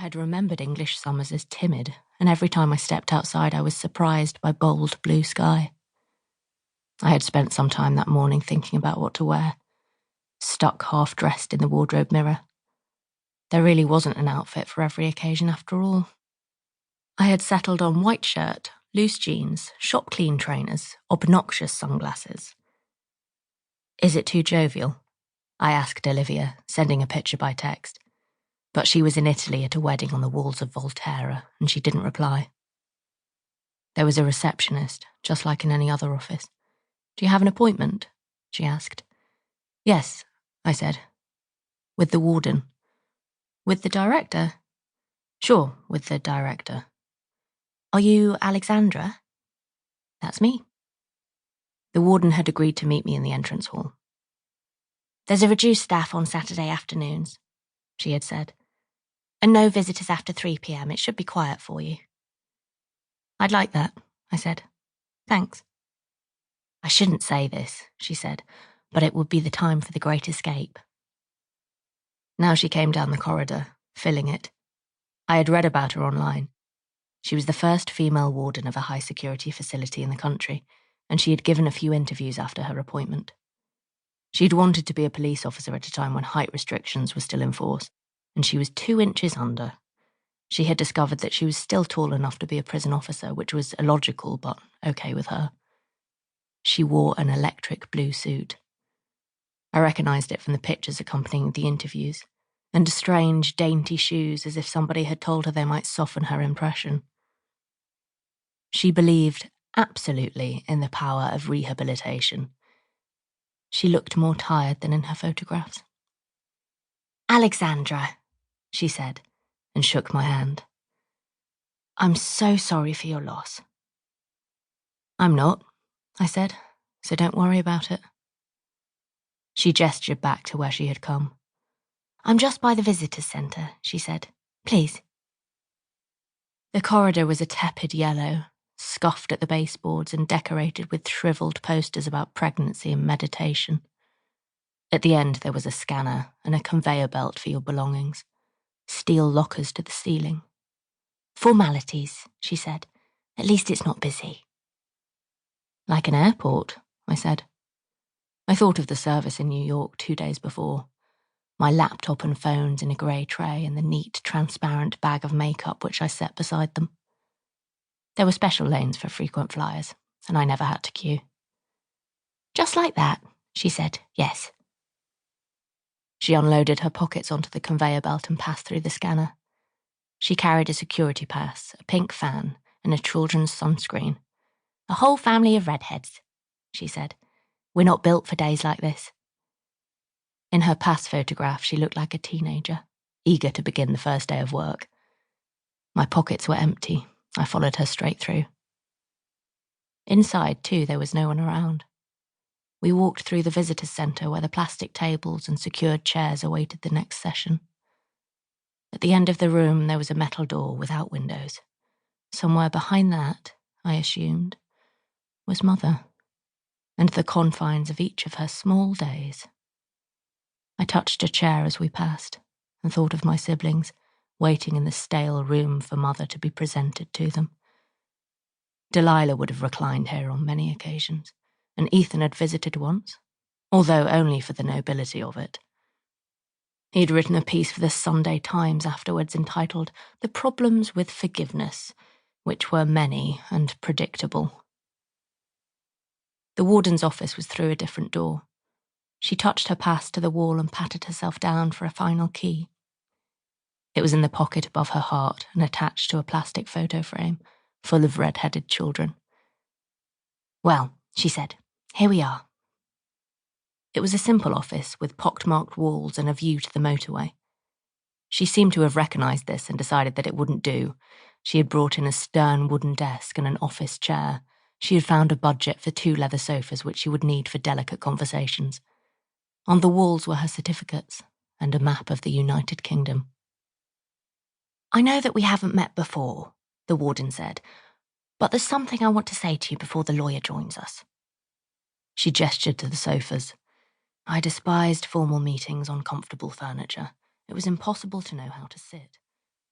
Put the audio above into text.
had remembered English summers as timid, and every time I stepped outside I was surprised by bold blue sky. I had spent some time that morning thinking about what to wear, stuck half-dressed in the wardrobe mirror. There really wasn't an outfit for every occasion after all. I had settled on white shirt, loose jeans, shop-clean trainers, obnoxious sunglasses. "Is it too jovial?" I asked Olivia, sending a picture by text. But she was in Italy at a wedding on the walls of Volterra, and she didn't reply. There was a receptionist, just like in any other office. "Do you have an appointment?" she asked. "Yes," I said. "With the warden." "With the director?" "Sure, with the director." "Are you Alexandra?" "That's me." The warden had agreed to meet me in the entrance hall. "There's a reduced staff on Saturday afternoons," she had said. "And no visitors after 3 p.m. It should be quiet for you." "I'd like that," I said. "Thanks." "I shouldn't say this," she said, "but it would be the time for the great escape." Now she came down the corridor, filling it. I had read about her online. She was the first female warden of a high-security facility in the country, and she had given a few interviews after her appointment. She'd wanted to be a police officer at a time when height restrictions were still in force, and she was 2 inches under. She had discovered that she was still tall enough to be a prison officer, which was illogical but okay with her. She wore an electric blue suit. I recognised it from the pictures accompanying the interviews, and strange, dainty shoes as if somebody had told her they might soften her impression. She believed absolutely in the power of rehabilitation. She looked more tired than in her photographs. "Alexandra," she said, and shook my hand. "I'm so sorry for your loss." "I'm not," I said, "so don't worry about it." She gestured back to where she had come. "I'm just by the visitors' centre," she said. "Please." The corridor was a tepid yellow, scuffed at the baseboards and decorated with shriveled posters about pregnancy and meditation. At the end there was a scanner and a conveyor belt for your belongings, steel lockers to the ceiling. "Formalities," she said. "At least it's not busy." "Like an airport," I said. I thought of the service in New York 2 days before. My laptop and phones in a grey tray and the neat, transparent bag of makeup which I set beside them. There were special lanes for frequent flyers, and I never had to queue. "Just like that," she said. "Yes." She unloaded her pockets onto the conveyor belt and passed through the scanner. She carried a security pass, a pink fan, and a children's sunscreen. "A whole family of redheads," she said. "We're not built for days like this." In her pass photograph, she looked like a teenager, eager to begin the first day of work. My pockets were empty. I followed her straight through. Inside, too, there was no one around. We walked through the visitors' centre where the plastic tables and secured chairs awaited the next session. At the end of the room, there was a metal door without windows. Somewhere behind that, I assumed, was Mother, and the confines of each of her small days. I touched a chair as we passed and thought of my siblings, waiting in the stale room for Mother to be presented to them. Delilah would have reclined here on many occasions, and Ethan had visited once, although only for the nobility of it. He'd written a piece for the Sunday Times afterwards entitled "The Problems with Forgiveness," which were many and predictable. The warden's office was through a different door. She touched her pass to the wall and patted herself down for a final key. It was in the pocket above her heart and attached to a plastic photo frame full of red-headed children. "Well," she said, "here we are." It was a simple office with pockmarked walls and a view to the motorway. She seemed to have recognised this and decided that it wouldn't do. She had brought in a stern wooden desk and an office chair. She had found a budget for 2 leather sofas which she would need for delicate conversations. On the walls were her certificates and a map of the United Kingdom. "I know that we haven't met before," the warden said, "but there's something I want to say to you before the lawyer joins us." She gestured to the sofas. I despised formal meetings on comfortable furniture. It was impossible to know how to sit.